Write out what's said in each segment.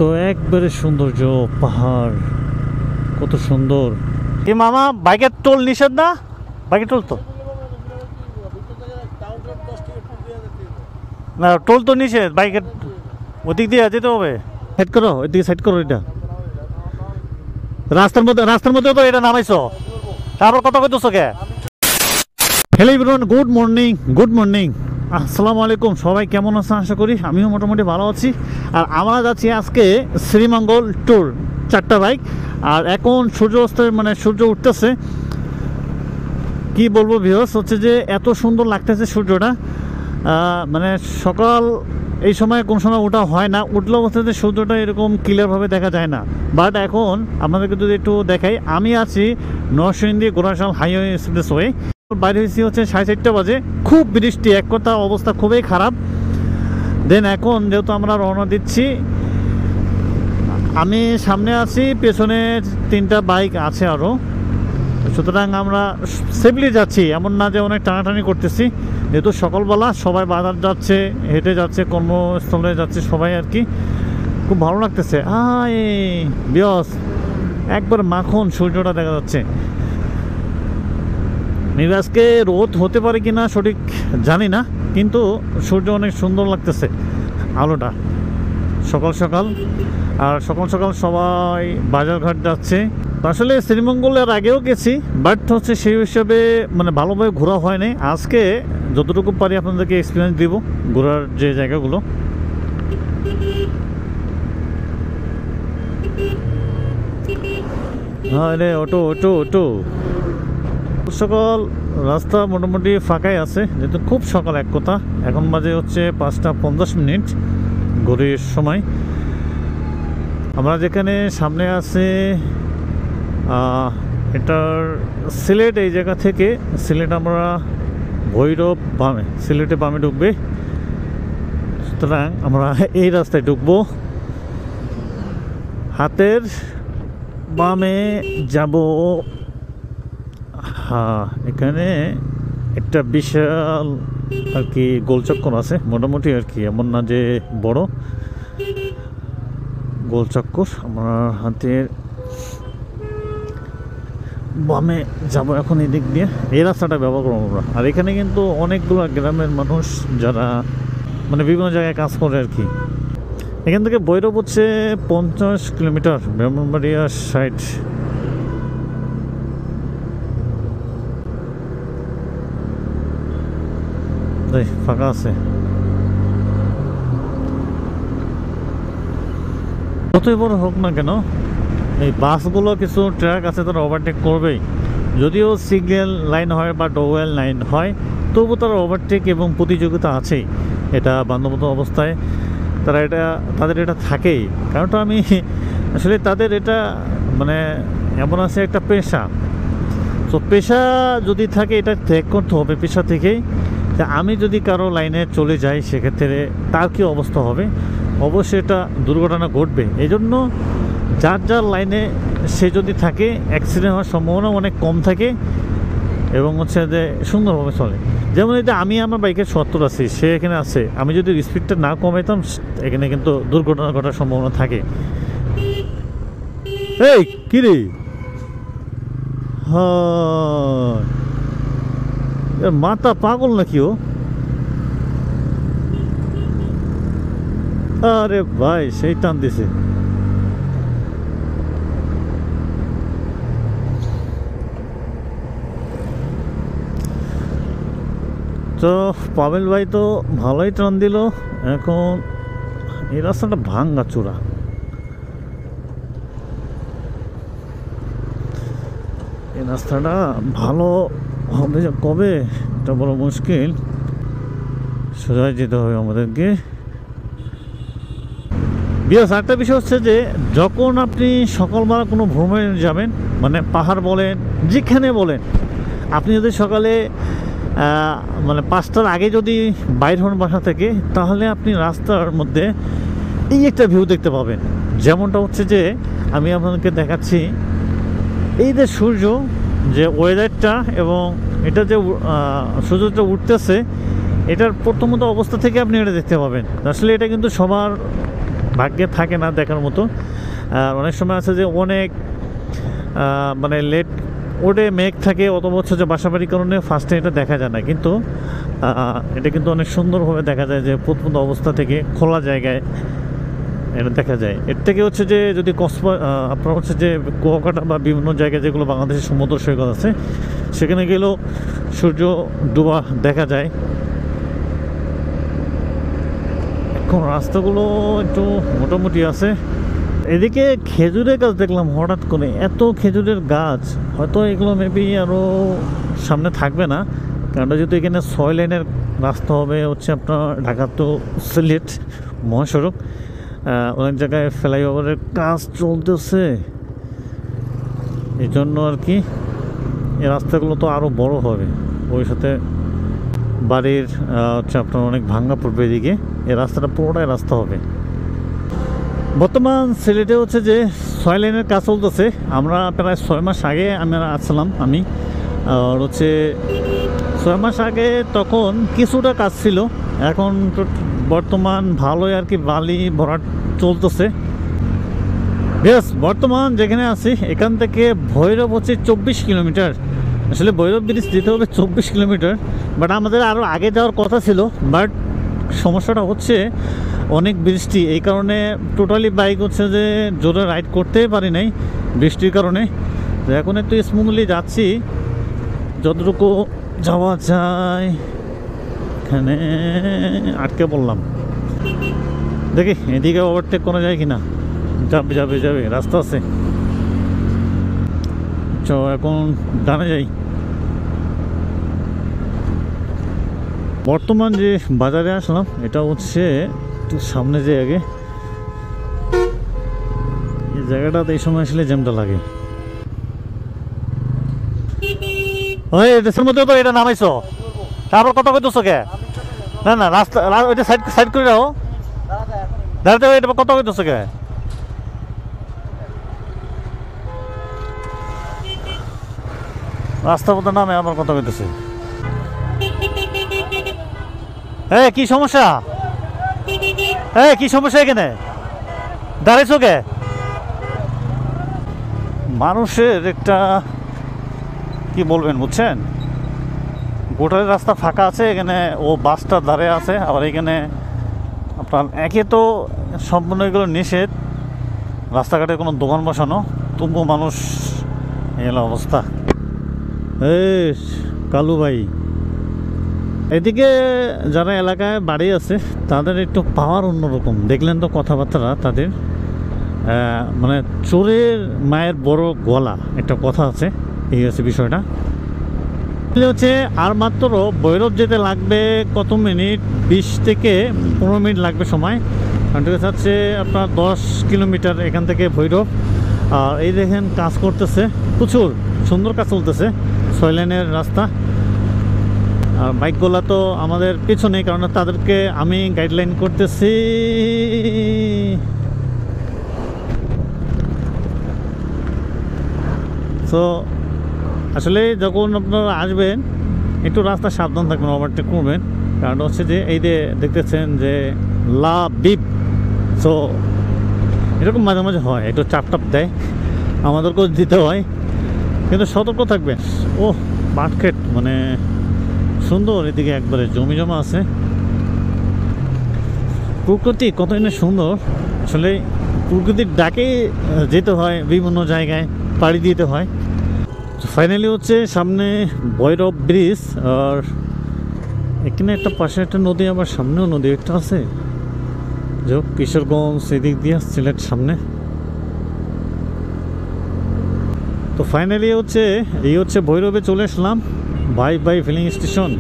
তো একবারে সৌন্দর্য, পাহাড় কত সুন্দর। এ মামা বাইকের টোল নিষেধ না? বাইকের টোল তো না, টোল তো নিষেধ বাইকের, ওদিক দিয়ে যেতে হবে। সাইড করো, ওইদিকে সাইড করো। এটা রাস্তার মধ্যে তো এটা নামাইছো, তারপর কথা কইতেছো কে? হ্যালো এভরিওয়ান, গুড মর্নিং, আসসালামু আলাইকুম। সবাই কেমন আছেন? আশা করি আমিও মোটামুটি ভালো আছি। আর আমরা যাচ্ছি আজকে শ্রীমঙ্গল ট্যুর, 4টা বাইক। আর এখন সূর্য অস্তের সূর্য উঠতেছে। কি বলবো ভিউয়ার্স, হচ্ছে যে এত সুন্দর লাগতেছে সূর্যটা। সকাল এই সময় কোন সময় ওঠা হয় না, উঠলেও হচ্ছে যে সূর্যটা এরকম ক্লিয়ারভাবে দেখা যায় না। বাট এখন আপনাদেরকে যদি একটু দেখাই, আমি আছি নরসিংদী গোরাশাল হাইওয়ে এক্সপ্রেসওয়ে। বাইরে হয়েছি হচ্ছে 4:30 বাজে, খুব বৃষ্টি, এক কথা অবস্থা খুবই খারাপ। দেন এখন যেহেতু আমরা রওনা দিচ্ছি, আমি সামনে আছি, পেছনে 3টা বাইক আছে আরও, সুতরাং আমরা সেফলি যাচ্ছি। এমন না যে অনেক টানাটানি করতেছি, যেহেতু সকালবেলা সবাই বাজার যাচ্ছে, হেঁটে যাচ্ছে, কর্মস্থলে যাচ্ছে সবাই আর কি। খুব ভালো লাগতেছে। বিয়স একবার মাখন সূর্যটা দেখা যাচ্ছে। আজকে রোদ হতে পারে কিনা সঠিক জানি না, কিন্তু সূর্য অনেক সুন্দর লাগতেছে, আলোটা সকাল সকাল। আর সকাল সকাল সবাই বাজারঘাট যাচ্ছে। আসলে শ্রীমঙ্গলের আগেও গেছি, বাট হচ্ছে সেই হিসাবে ভালোভাবে ঘোরা হয়নি। আজকে যতটুকু পারি আপনাদেরকে এক্সপিরিয়েন্স দিব ঘোরার যে জায়গাগুলো। হ্যাঁ রে, ওটো সকাল রাস্তা মোটামুটি ফাঁকাই আছে, যেহেতু খুব সকাল এক কথা। এখন বাজে হচ্ছে 5:50 ঘড়ির সময়। আমরা যেখানে সামনে আছে এটার সিলেট, এই জায়গা থেকে সিলেট আমরা ভৈরব বামে, সিলেটে বামে ঢুকবে, সুতরাং আমরা এই রাস্তায় ঢুকবো, হাতের বামে যাব। এখানে একটা বিশাল আর কি গোলচক্কর আছে, মোটামুটি আর কি, এমন না যে বড় গোলচক্কর। আমরা হাতের বামে যাব এখন, এই দিক দিয়ে এই রাস্তাটা ব্যবহার করবো আমরা। আর এখানে কিন্তু অনেকগুলো গ্রামের মানুষ যারা বিভিন্ন জায়গায় কাজ করে আর কি। এখান থেকে ভৈরব হচ্ছে 50 কিলোমিটার, ব্রাহ্মণবাড়িয়া সাইড। ফাঁকা আছে। যতই বড় হোক না কেন, এই বাসগুলো কিছু ট্রাক আছে, তারা ওভারটেক করবেই। যদিও সিগন্যাল লাইন হয় বা ডোয়েল লাইন হয়, তবু তারা ওভারটেক এবং প্রতিযোগিতা আছেই। এটা বান্ধবত অবস্থায় তাদের এটা থাকেই। কারণটা আমি আসলে তাদের এটা এমন আছে একটা পেশা। তো পেশা যদি থাকে, এটা ত্যাগ করতে হবে পেশা থেকেই। আমি যদি কারো লাইনে চলে যাই, সেক্ষেত্রে তার কী অবস্থা হবে? অবশ্যই এটা দুর্ঘটনা ঘটবে। এই জন্য যার লাইনে সে যদি থাকে, অ্যাক্সিডেন্ট হওয়ার সম্ভাবনা অনেক কম থাকে এবং হচ্ছে যে সুন্দরভাবে চলে। যেমন এই যে আমি আমার বাইকের 70 আছি, সে এখানে আছে, আমি যদি স্পিডটা না কমাইতাম, এখানে কিন্তু দুর্ঘটনা ঘটার সম্ভাবনা থাকে। এই কি রে, মাথা পাগল নাকি ও? আরে ভাই, সেই টান দিছে। তো পাবেল ভাই তো ভালোই টান দিল। এখন এই রাস্তাটা ভাঙ্গা চূড়া, এই রাস্তাটা ভালো হবে কবে, এটা বড় মুশকিল। সোজাই যেতে হবে আমাদেরকে। আরেকটা বিষয় হচ্ছে যে, যখন আপনি সকালবেলা কোনো ভ্রমণে যাবেন, পাহাড় বলেন, যেখানে বলেন, আপনি যদি সকালে 5টার আগে যদি বাইর হন বাসা থেকে, তাহলে আপনি রাস্তার মধ্যে এই একটা ভিউ দেখতে পাবেন। যেমনটা হচ্ছে যে আমি আপনাদেরকে দেখাচ্ছি, এই যে সূর্য, যে ওয়েদারটা এবং এটা যে সূর্যটা উঠতেছে, এটার প্রথমত অবস্থা থেকে আপনি এটা দেখতে পাবেন। আসলে এটা কিন্তু সবার ভাগ্যে থাকে না দেখার মতো। আর অনেক সময় আছে যে অনেক মানে লেট ওডে মেঘ থাকে, অথবা হচ্ছে যে বাসাবাড়ির কারণে ফার্স্টে এটা দেখা যায় না, কিন্তু এটা কিন্তু অনেক সুন্দরভাবে দেখা যায় যে প্রথম অবস্থা থেকে খোলা জায়গায় এটা দেখা যায়। এর থেকে হচ্ছে যে যদি আপনার হচ্ছে যে কুয়াকাটা বা বিভিন্ন জায়গায় যেগুলো বাংলাদেশের সমুদ্র সৈকত আছে সেখানে গেলেও সূর্য ডোবা দেখা যায়। এখন রাস্তাগুলো একটু মোটামুটি আছে। এদিকে খেজুরের গাছ দেখলাম হঠাৎ করে, এত খেজুরের গাছ, হয়তো এগুলো মেবি আরও সামনে থাকবে না, কারণ যেহেতু এখানে 6 লেনের রাস্তা হবে, হচ্ছে আপনার ঢাকা তো সিলেট মহাসড়ক, অনেক জায়গায় ফ্লাইওভারের কাজ চলতেছে, এই জন্য আর কি এই রাস্তাগুলো তো আরও বড় হবে, ওই সাথে বাড়ির হচ্ছে আপনার অনেক ভাঙ্গা পড়বে। এদিকে এই রাস্তাটা পুরোটাই রাস্তা হবে। বর্তমান সিলেটে হচ্ছে যে 6 লেনের কাজ চলতেছে। আমরা প্রায় 6 মাস আগে আসলাম আমি, আর হচ্ছে 6 মাস আগে তখন কিছুটা কাজ ছিল, এখন বর্তমান ভালোই আর কি বালি ভরাট চলতেছে। বেশ, বর্তমান যেখানে আছি এখান থেকে ভৈরব হচ্ছে 24 কিলোমিটার। আসলে ভৈরব ব্রিজ যেতে হবে 24 কিলোমিটার, বাট আমাদের আরও আগে যাওয়ার কথা ছিল, বাট সমস্যাটা হচ্ছে অনেক বৃষ্টি, এই কারণে টোটালি বাইক হচ্ছে যে জোরে রাইড করতেই পারি নাই বৃষ্টির কারণে। তো এখন একটু স্মুথলি যাচ্ছি যতটুকু যাওয়া যায়। এখানে আটকে পড়লাম, দেখি এদিকে ওভারটেক করা যায় কিনা। যাবে যাবে যাবে, রাস্তা আছে। চো এখন ডানে যাই। বর্তমান যে বাজারে আসলাম এটা হচ্ছে একটু সামনে, যে আগে এই জায়গাটাতে এই সময় আসলে জ্যামটা লাগে। ওই দেশের মধ্যে তো এটা নামাইছো, তারপর কথা কইতেছো কে? না না, রাস্তা ওইটা সাইড করে রাখো, দাঁড়াতে এটা কথা কইতেছো কে? রাস্তার মধ্যে নামে আমার কথা কইতেছে। কি সমস্যা? কি সমস্যা এখানে দাঁড়াইছো কে? মানুষের একটা কি বলবেন বুঝছেন, গোটার রাস্তা ফাঁকা আছে, এখানে ও বাসটা দাঁড়িয়ে আছে, আবার এখানে আপনার একে তো সম্পূর্ণ এগুলো নিষেধ, রাস্তাঘাটে কোনো দোকান বসানো, তবুও মানুষ এলো অবস্থা। কালু ভাই, এদিকে যারা এলাকায় বাড়ি আছে তাদের একটু পাওয়ার অন্যরকম, দেখলেন তো কথাবার্তা তাদের, মানে চোরের মায়ের বড় গলা একটা কথা আছে, এই হচ্ছে বিষয়টা। হচ্ছে আর মাত্র ভৈরব যেতে লাগবে কত মিনিট, 20 থেকে 15 মিনিট লাগবে সময়। ঠিক আছে, হচ্ছে আপনার 10 কিলোমিটার এখান থেকে ভৈরব। আর এই দেখেন কাজ করতেছে, প্রচুর সুন্দর কাজ চলতেছে, 6 লেনের রাস্তা। আর বাইকগুলো তো আমাদের পিছনে, কারণ তাদেরকে আমি গাইডলাইন করতেছি। তো আসলে যখন আপনারা আসবেন একটু রাস্তা সাবধান থাকবেন, ওভারটেক করবেন, কারণ হচ্ছে যে এই যে দেখতেছেন যে লা বিপ, সো এরকম মাঝে মাঝে হয়, একটু চাপ দেয়, আমাদেরকেও দিতে হয়, কিন্তু সতর্ক থাকবেন। ও মার্কেট মানে সুন্দর, এদিকে একবারে জমি জমা আছে, প্রকৃতি কতই না সুন্দর। আসলে প্রকৃতির ডাকে যেতে হয়, বিভিন্ন জায়গায় পাড়ি দিতে হয়। ফাইনালি হচ্ছে সামনে ভৈরব ব্রিজ, আর এখানে একটা পাশে একটা নদী, আবার সামনেও নদী একটা আছে, যে কিশোরগঞ্জ এদিক দিয়ে সিলেট সামনে। তো ফাইনালি হচ্ছে এই হচ্ছে ভৈরবে চলে আসলাম, বাই ফিলিং স্টেশন।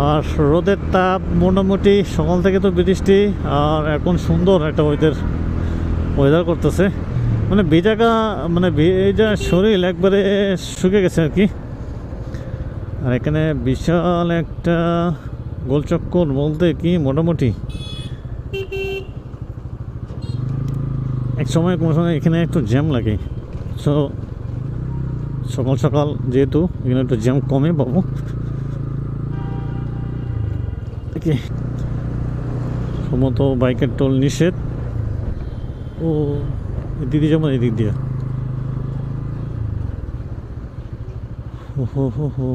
আর রোদের তাপ মোটামুটি সকাল থেকে তো বৃষ্টি, আর এখন সুন্দর একটা ওয়েদার করতেছে, মানে ভেজাগা, মানে ভেজা শরীর একবারে শুকে গেছে আর কি। আর এখানে বিশাল একটা গোলচক্কর বলতে কি, মোটামুটি এক সময় কোনো সময় এখানে একটু জ্যাম লাগে, সো সকাল সকাল যেহেতু এখানে একটু জ্যাম কমে পাবো। সম্ভবত বাইকের টোল নিষেধ। ও এদিকে যেমন এদিক দিয়ে হো হো হো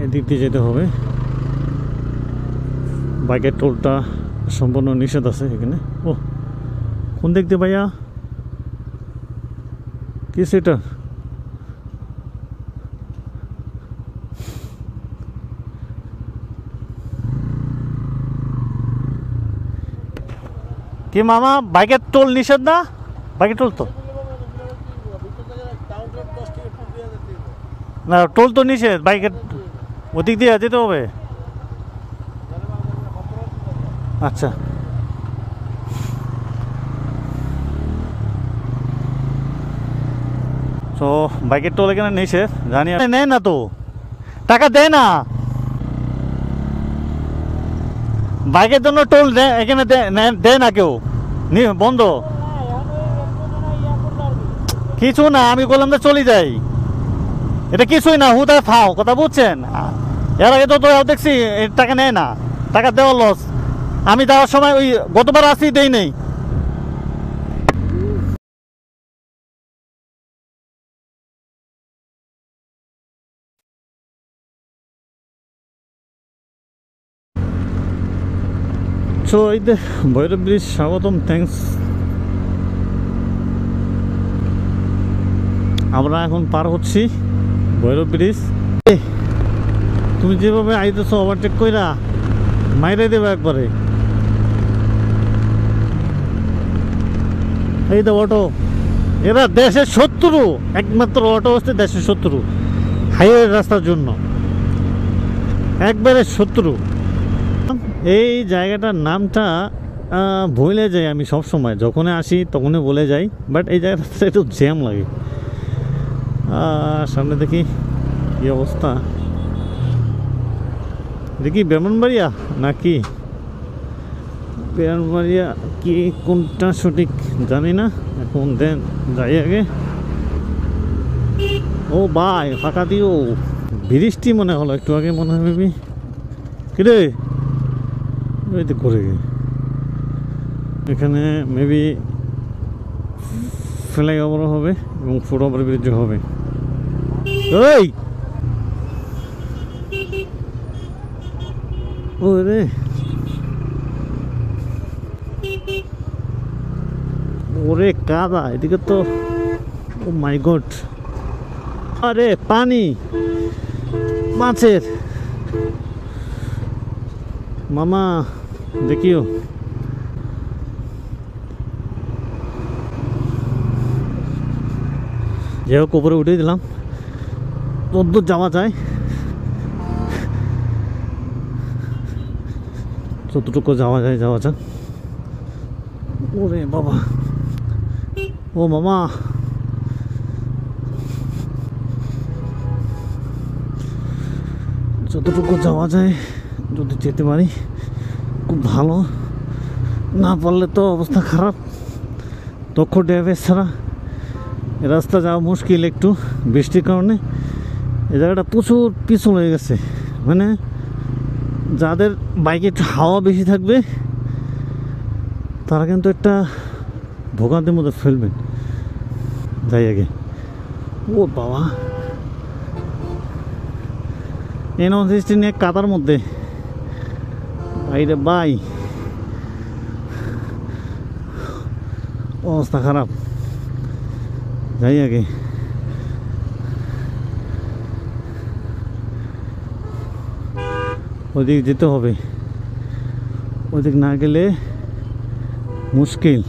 এদিক দিয়ে যেতে হবে। বাইকের টোলটা সম্পূর্ণ নিষেধ আছে এখানে। ও কোন দিক দিয়ে ভাইয়া, কি সেটা? কি মামা বাইকের টোল নিষেধ না? বাইকের টোল তো না, টোল তো নিষেধ বাইকের, ওদিক দিয়ে যেতে হবে। আচ্ছা তো বাইকের টোল এখানে নিষেধ জানি, নেয় না তো, টাকা দেয় না। বাইকের জন্য টোল এখানে দেয় না কেউ, বন্ধ কিছু না। আমি বললাম যে চলে যাই, এটা কিছুই না, হুদায় ফাও কথা বুঝছেন। এর আগে তো দেখছি টাকা নেয় না, টাকা দেওয়া লস। আমি যাওয়ার সময় ওই গতবার আসি দেই নেই। সো এই যে ভৈরব ব্রিজ, স্বাগতম, থ্যাংকস। আমরা এখন পার হচ্ছি ভৈরব ব্রিজ। তুমি যেভাবে আইতেছো ওভারটেক কইরা মাইরে দেবে একবারে। এই তো অটো, এরা দেশের শত্রু, একমাত্র অটো হচ্ছে দেশের শত্রু হাইওয়ে রাস্তার জন্য, একবারে শত্রু। এই জায়গাটার নামটা ভুলে যাই আমি সব সময়, যখনই আসি তখনই বলে যাই, বাট এই জায়গাটা একটু জ্যাম লাগে। সামনে দেখি কি অবস্থা, দেখি ব্রাহ্মণবাড়িয়া নাকি ব্রাহ্মণবাড়িয়া, কি কোনটা সঠিক জানি না এখন। দেন যাই আগে। ও ভাই ফাঁকা দিও, বৃষ্টি মনে হলো একটু আগে, মনে হয় মেবি। কিরে ওই তো করে এখানে মেবি ফ্লাইওভার হবে এবং ফুটওভার ব্রিজ হবে। ওই ওরে ওরে কাদা এদিকে তো, ও মাই গড। আরে পানি মাছের, মামা দেখিও। যাই হোক উপরে উঠে দিলাম, কতদূর যাওয়া যায়, যতটুকু যাওয়া যায় যাওয়া যাক। ওরে বাবা, ও মামা যতটুকু যাওয়া যায় যদি যেতে পারি খুব ভালো, না পারলে তো অবস্থা খারাপ। দক্ষ ড্রাইভার ছাড়া এ রাস্তা যাওয়া মুশকিল একটু, বৃষ্টির কারণে এই জায়গাটা প্রচুর পিছল হয়ে গেছে। মানে যাদের বাইকে একটু হাওয়া বেশি থাকবে তারা কিন্তু একটা ভোগান্তির মধ্যে ফেলবেন। যাই আগে। ও বাবা, N160 নিয়ে কাতার মধ্যে বাইরে বাই, অবস্থা খারাপ। যাই আগে। ওদিক যেতে হবে, ওদিক না গেলে মুশকিল।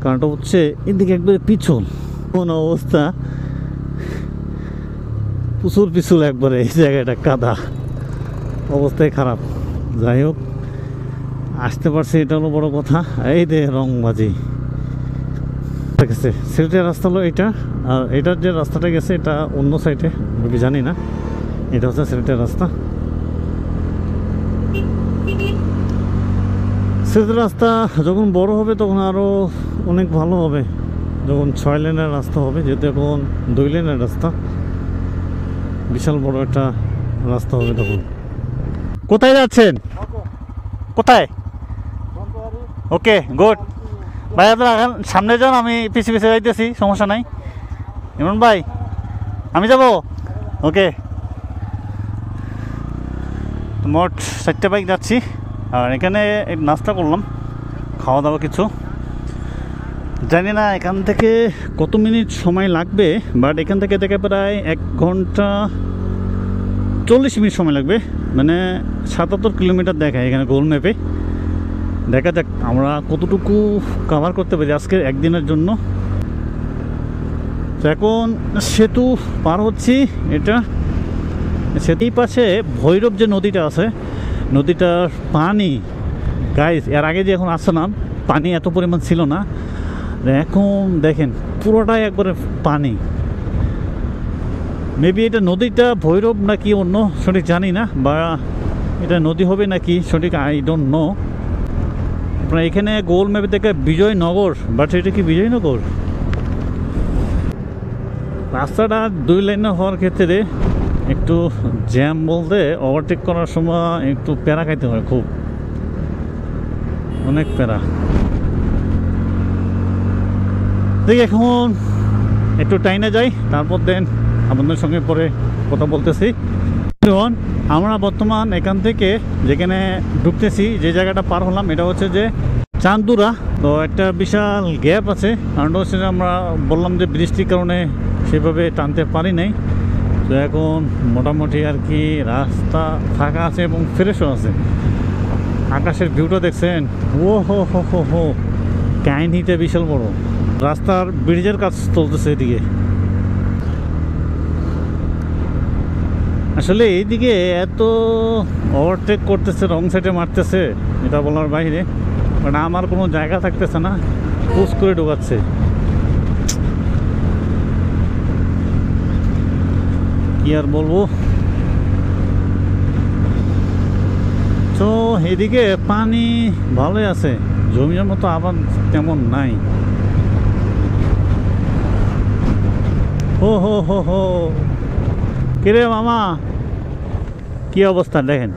কারণটা হচ্ছে এদিকে একবারে পিছল, কোন অবস্থা, প্রচুর পিছল একবারে। এই জায়গাটা কাদা, অবস্থায় খারাপ। যাই হোক আসতে পারছে, এটা হলো বড় কথা। এই দে রংবাজি গেছে, সিলেটের রাস্তা হলো এটা, আর এটার যে রাস্তাটা গেছে এটা অন্য সাইডে, আমি জানি না। এটা হচ্ছে সিলেটের রাস্তা। সিলেটের রাস্তা যখন বড় হবে তখন আরও অনেক ভালো হবে, যখন 6 লেনের রাস্তা হবে, যেহেতু এখন 2 লেনের রাস্তা। বিশাল বড় একটা রাস্তা হবে তখন। কোথায় যাচ্ছেন? কোথায়? ওকে গুড ভাই, আপনারা এখন সামনে যান, আমি পিছিয়ে পিছিয়ে যাইতেছি, সমস্যা নাই। ইমরান ভাই আমি যাব। ওকে, মোট 4টে বাইক যাচ্ছি। আর এখানে নাস্তা করলাম, খাওয়া দাওয়া কিছু, জানি না এখান থেকে কত মিনিট সময় লাগবে, বাট এখান থেকে দেখে প্রায় 1 ঘন্টা 40 মিনিট সময় লাগবে, মানে 77 কিলোমিটার দেখায় এখানে গুগল ম্যাপে। দেখা যাক আমরা কতটুকু কভার করতে পারি আজকের একদিনের জন্য। তো এখন সেতু পার হচ্ছি, এটা সেতুর পাশে ভৈরব যে নদীটা আছে, নদীটার পানি গাইস, এর আগে যে এখন আসছে না, পানি এত পরিমাণ ছিল না, এখন দেখেন পুরোটাই একবারে পানি। মেবি এটা নদীটা ভৈরব নাকি অন্য সঠিক জানি না, বা এটা নদী হবে নাকি সঠিক আই ডোন্ট নো। আপনার এখানে গুগল ম্যাপে দেখে বিজয়নগর, বাট এটা কি বিজয়নগর? রাস্তাটা 2 লেনের হওয়ার ক্ষেত্রে একটু জ্যাম, বলতে ওভারটেক করার সময় একটু প্যারা খাইতে হয়, খুব অনেক প্যারা। দেখি এখন একটু টাইনে যাই, তারপর দেন আপনাদের সঙ্গে পরে কথা বলতেছি। আমরা বর্তমান এখান থেকে যেখানে ঢুকতেছি, যে জায়গাটা পার হলাম, এটা হচ্ছে যে চান্দুরা। তো একটা বিশাল গ্যাপ আছে, কারণটা হচ্ছে যে আমরা বললাম যে বৃষ্টির কারণে সেভাবে টানতে পারি নাই। তো এখন মোটামুটি আর কি রাস্তা ফাঁকা আছে এবং ফ্রেশও আছে। আকাশের ভিউটা দেখছেন, ও হো হো হো হো, কাহিনীটা বিশাল বড়। রাস্তার ব্রিজের কাজ চলতেছে এদিকে। আসলে এইদিকে এত ওভারটেক করতেছে, রং সাইডে মারতেছে, এটা বলার বাইরে। বাট আমার কোনো জায়গা থাকতেছে না, পুশ করে ঢোকাচ্ছে। কি আর বলবো। তো এদিকে পানি ভালোই আছে, জমির মতো আবার তেমন নাই। হো হো হো হো, কিরে মামা, কি অবস্থা দেখেন।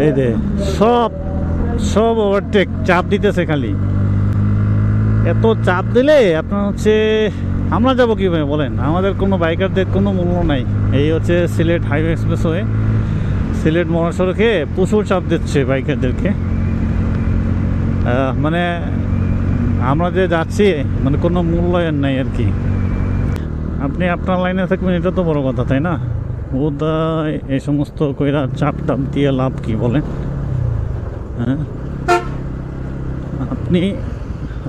এই দে সব সব ওভারটেক, চাপ দিতেছে খালি। এত চাপ দিলে আপনার হচ্ছে আমরা যাবো কীভাবে বলেন? আমাদের কোনো বাইকারদের কোনো মূল্য নাই। এই হচ্ছে সিলেট হাইওয়ে এক্সপ্রেসওয়ে, সিলেট মহাসড়কে প্রচুর চাপ দিচ্ছে বাইকারদেরকে। মানে আমরা যে যাচ্ছি, মানে কোনো মূল্যায়ন নাই আর কি। আপনি আপনার লাইনে থাকবেন, এটা তো বড় কথা, তাই না? বোধহয় এই সমস্ত কইরা চাপ টাপ দিয়ে লাভ কি বলেন? হ্যাঁ, আপনি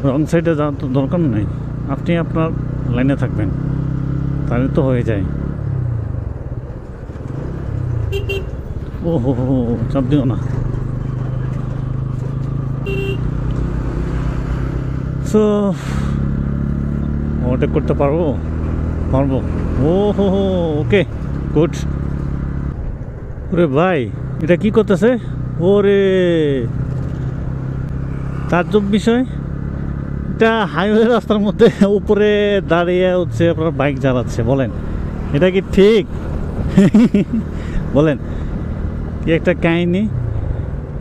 রং সাইডে যাওয়ার তো দরকার নেই, আপনি আপনার লাইনে থাকবেন, তাহলে তো হয়ে যায়। ও হো হো, চাপ দিও না। সো ওভারটেক করতে পারবো? ও হো হো, ওকে গুড। ওরে ভাই, এটা কি করতেছে? ওরে তাজ্জব বিষয়, এটা হাইওয়ে রাস্তার মধ্যে উপরে দাঁড়িয়ে হচ্ছে আপনার বাইক চালাচ্ছে, বলেন এটা কি ঠিক? বলেন, কি একটা কাহিনী।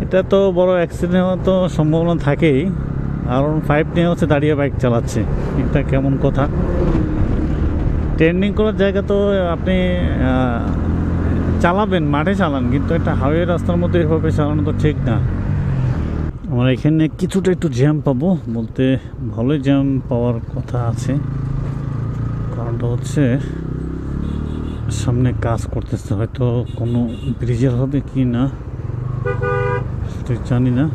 এটা তো বড় অ্যাক্সিডেন্ট হওয়ার তো সম্ভাবনা থাকেই। আর 5 নিয়ে হচ্ছে দাঁড়িয়ে বাইক চালাচ্ছে, এটা কেমন কথা? ট্রেন্ডিং করার জায়গা তো আপনি চালাবেন, মাঠে চালান, কিন্তু একটা হাইওয়ে রাস্তার মধ্যে এভাবে চালানো তো ঠিক না। আমরা এখানে কিছুটা একটু জ্যাম পাবো, বলতে ভালোই জ্যাম পাওয়ার কথা আছে। কারণটা হচ্ছে সামনে কাজ করতেছে, হয়তো কোনো ব্রিজের হবে কি না সেটা জানি না।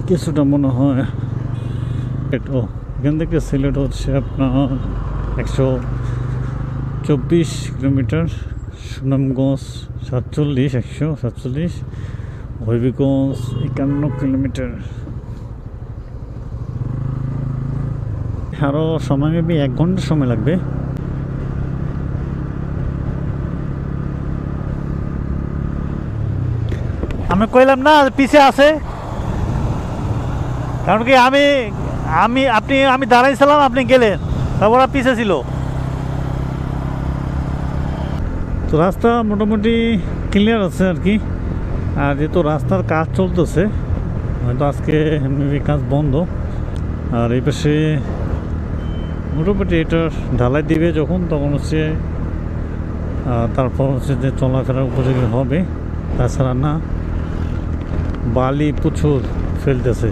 কিছুটা মনে হয় ও, এখান থেকে সিলেট হচ্ছে আপনার 124 কিলোমিটার, সুনামগঞ্জ 147, হবিগঞ্জ 51 কিলোমিটার। আরও সময় মেবি 1 ঘন্টা সময় লাগবে। আমি কইলাম না পিছে আছে, কারণ কি আমি আমি আপনি আমি দাঁড়াইছিলাম, আপনি গেলেন, তারপর পিছে ছিল। তো রাস্তা মোটামুটি ক্লিয়ার আছে আর কি। আর যেহেতু রাস্তার কাজ চলতেছে, হয়তো আজকে মেবি কাজ বন্ধ। আর এই পাশে মোটামুটি এটার ঢালাই দিবে যখন, তখন হচ্ছে তারপর হচ্ছে যে চলাফেরার উপযোগী হবে। তাছাড়া না, বালি প্রচুর ফেলতেছে।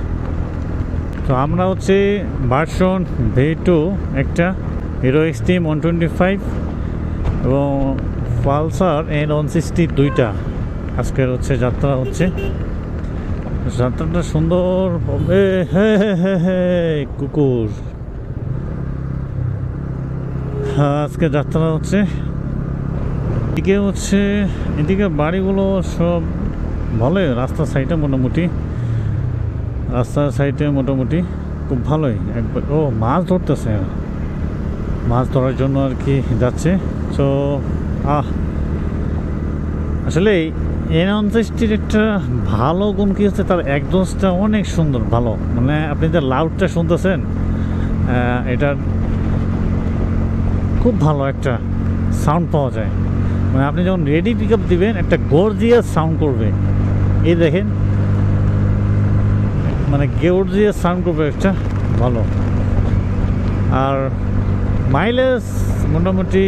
তো আমরা হচ্ছে ভার্সন V2 একটা, হিরো এক্সট্রিম 125 এবং পালসার N160 দুইটা আজকের হচ্ছে যাত্রা হচ্ছে। যাত্রাটা সুন্দর হবে। কুকুর, হ্যাঁ আজকে যাত্রা হচ্ছে। এদিকে হচ্ছে, এদিকে বাড়িগুলো সব ভালোই, রাস্তার সাইডে মোটামুটি, রাস্তার সাইডে মোটামুটি খুব ভালোই। একবার ও মাছ ধরতেছে, মাছ ধরার জন্য আর কি যাচ্ছে। তো আসলে N160 একটা ভালো গুণ কি হচ্ছে, তার একজস্টটা অনেক সুন্দর, ভালো। মানে আপনি যে লাউডটা শুনতেছেন, এটার খুব ভালো একটা সাউন্ড পাওয়া যায়। মানে আপনি যখন রেডি পিক আপ দিবেন, একটা গর্জিয়াস সাউন্ড করবে। এই দেখেন, মানে গর্জিয়াস সাউন্ড করবে একটা, ভালো। আর মাইলেজ মোটামুটি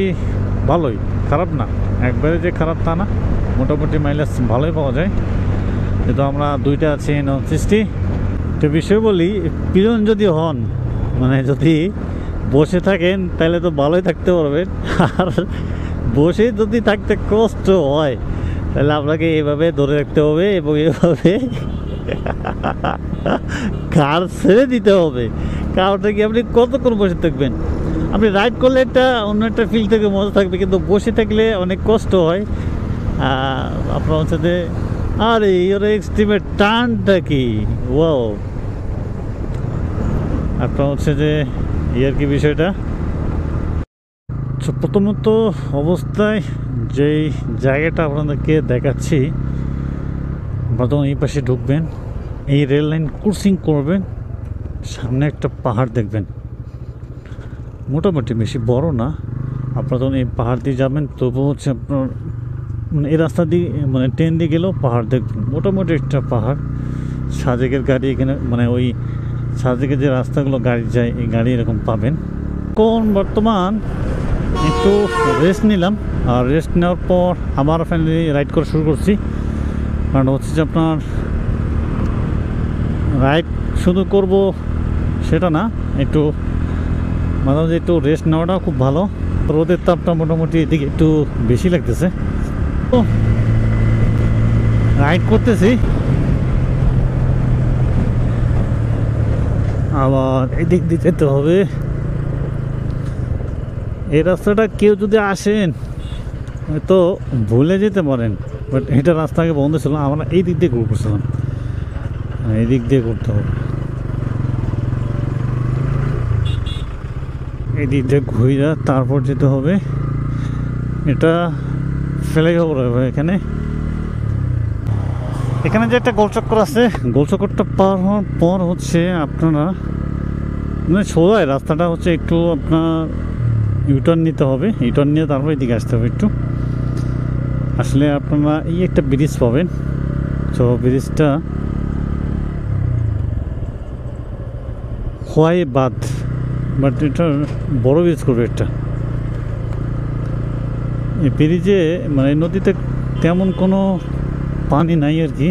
ভালোই, খারাপ না, একবারে যে খারাপ তা না, মোটামুটি মাইলেজ ভালোই পাওয়া যায়। যেহেতু আমরা দুইটা আছি N160। তো বিষয় বলি, পিছন যদি হন, মানে যদি বসে থাকেন তাহলে তো ভালোই থাকতে পারবেন। আর বসে যদি থাকতে কষ্ট হয়, তাহলে আপনাকে এইভাবে ধরে রাখতে হবে এবং এইভাবে কার ছেড়ে দিতে হবে। কারণটা কি, আপনি কতক্ষণ বসে থাকবেন? আপনি রাইড করলে একটা অন্য একটা ফিল থেকে মজা থাকবে, কিন্তু বসে থাকলে অনেক কষ্ট হয়। আপনার হচ্ছে যে, আরে হিরো এক্সট্রিমের টানটা কি, ও আপনার হচ্ছে যে আর কি বিষয়টা। প্রথমত অবস্থায় যেই জায়গাটা আপনাদেরকে দেখাচ্ছি, প্রথম এই পাশে ঢুকবেন, এই রেল লাইন ক্রসিং করবেন, সামনে একটা পাহাড় দেখবেন, মোটামুটি বেশি বড় না। আপনারা যখন এই পাহাড় দিয়ে যাবেন, তবু হচ্ছে আপনার মানে এই রাস্তা দিয়ে, মানে ট্রেন দিয়ে গেলেও পাহাড় দেখবেন, মোটামুটি একটা পাহাড়। সাজেকের গাড়ি এখানে, মানে ওই সাজেকের যে রাস্তাগুলো গাড়ি যায়, এই গাড়ি এরকম পাবেন। কোন বর্তমান একটু রেস্ট নিলাম, আর রেস্ট নেওয়ার পর আবার ফাইনালি রাইড করা শুরু করছি। কারণ হচ্ছে যে আপনার রাইড শুধু করব সেটা না, একটু মাঝে মাঝে একটু রেস্ট নেওয়াটাও খুব ভালো। রোদের তাপটা মোটামুটি এদিকে একটু বেশি লাগতেছে, তো রাইড করতেছি। আবার এদিক দিয়ে যেতে হবে। এই রাস্তাটা কেউ যদি আসেন হয়তো ভুলে যেতে পারেন, বাট এটা রাস্তা আগে বন্ধ ছিল, আমরা এই দিক দিয়ে ঘুরতেছিলাম, এই দিক দিয়ে ঘুরতে হবে। এই দিক দিয়ে ঘুরে তারপর যেতে হবে। এটা ফেলে খবর হবে এখানে। এখানে যে একটা গোলচক্কর আছে, গোলচক্করটা পার হওয়ার পর হচ্ছে আপনারা মানে সোজাই রাস্তাটা হচ্ছে একটু আপনার ইউটার্ন নিতে হবে, ইউটার্ন নিয়ে তারপর এদিকে আসতে হবে একটু। আসলে আপনারা এই একটা ব্রিজ পাবেন, তো ব্রিজটা খোয়াই বাদ, বাট এটা বড় ব্রিজ করবে একটা। এই ব্রিজে মানে নদীতে তেমন কোনো পানি নাই আর কি,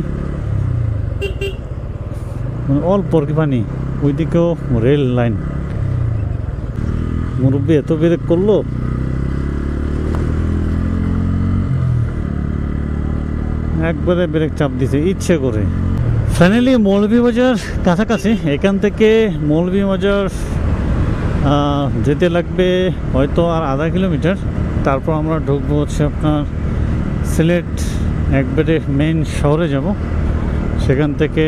মানে অল্প আর কি পানি। ওইদিকেও রেল লাইন, মুরব্বী এত ব্রেক করলো। একবারে ব্রেক চাপ দিছে ইচ্ছে করে। ফাইনালি মৌলভীবাজার কাছাকাছি, এখান থেকে মৌলভীবাজার যেতে লাগবে হয়তো আর আধা কিলোমিটার। তারপর আমরা ঢুকবো হচ্ছে আপনার সিলেট, একবারে মেইন শহরে যাব। সেখান থেকে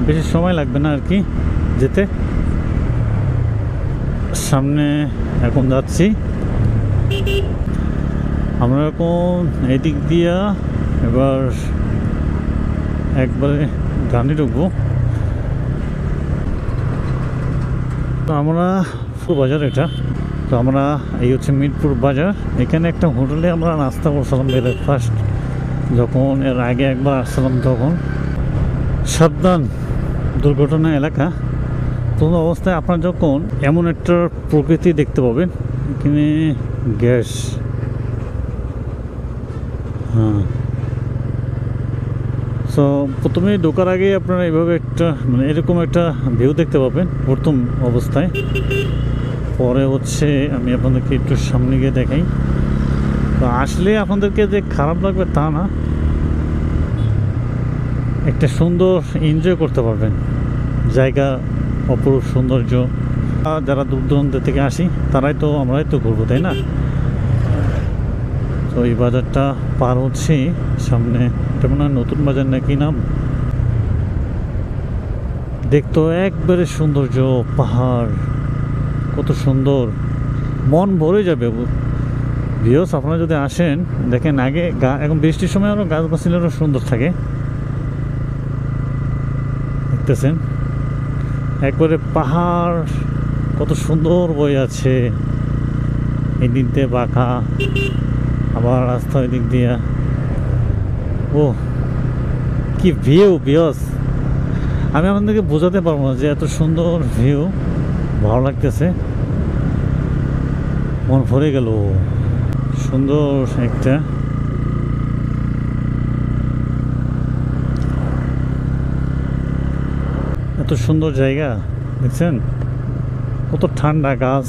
বেশি সময় লাগবে না আর কি যেতে। সামনে এখন যাচ্ছি আমরা, এখন এদিক দিয়া এবার একবারে গাড়ি ঢুকবো। তো আমরা বাজার এটা, তো আমরা এই হচ্ছে মিরপুর বাজার। এখানে একটা হোটেলে আমরা নাস্তা করছিলাম ব্রেকফাস্ট, যখন এর আগে একবার আসছিলাম তখন। সাবধান, দুর্ঘটনা এলাকা। কোনো অবস্থায় আপনার যখন এমন একটা প্রকৃতি দেখতে পাবেন, এখানে গ্যাস, হ্যাঁ। সো প্রথমে ঢোকার আগে আপনারা এইভাবে একটা মানে এরকম একটা ভিউ দেখতে পাবেন প্রথম অবস্থায়। পরে হচ্ছে আমি আপনাদেরকে একটু সামনে গিয়ে দেখাই। তো আসলে আপনাদেরকে যে খারাপ লাগবে তা না, একটা সুন্দর এনজয় করতে পারবেন জায়গা, অপরূপ সৌন্দর্য। যারা দূর দূরান্ত থেকে আসি আমরাই তো ঘুরবো, তাই না? তো এই বাজারটা পার হচ্ছে সামনে, এটা মনে হয় নতুন বাজার নাকি নাম। দেখতো একবারে সৌন্দর্য, পাহাড় কত সুন্দর, মন ভরে যাবে। ভিউস আপনারা যদি আসেন দেখেন, আগে এখন বৃষ্টির সময় আরও গাছ গাছালিরও সুন্দর থাকে, দেখতেছেন একবারে পাহাড় কত সুন্দর বয়ে আছে, এই দিক দিয়ে বাঁকা, আবার রাস্তা ওই দিক দিয়া। ও কি ভিউ ভিউস, আমি আপনাদেরকে বোঝাতে পারবো না যে এত সুন্দর ভিউ, ভালো লাগতেছে, মন ভরে গেল। সুন্দর একটা এত সুন্দর জায়গা দেখছেন, কত ঠান্ডা, গাছ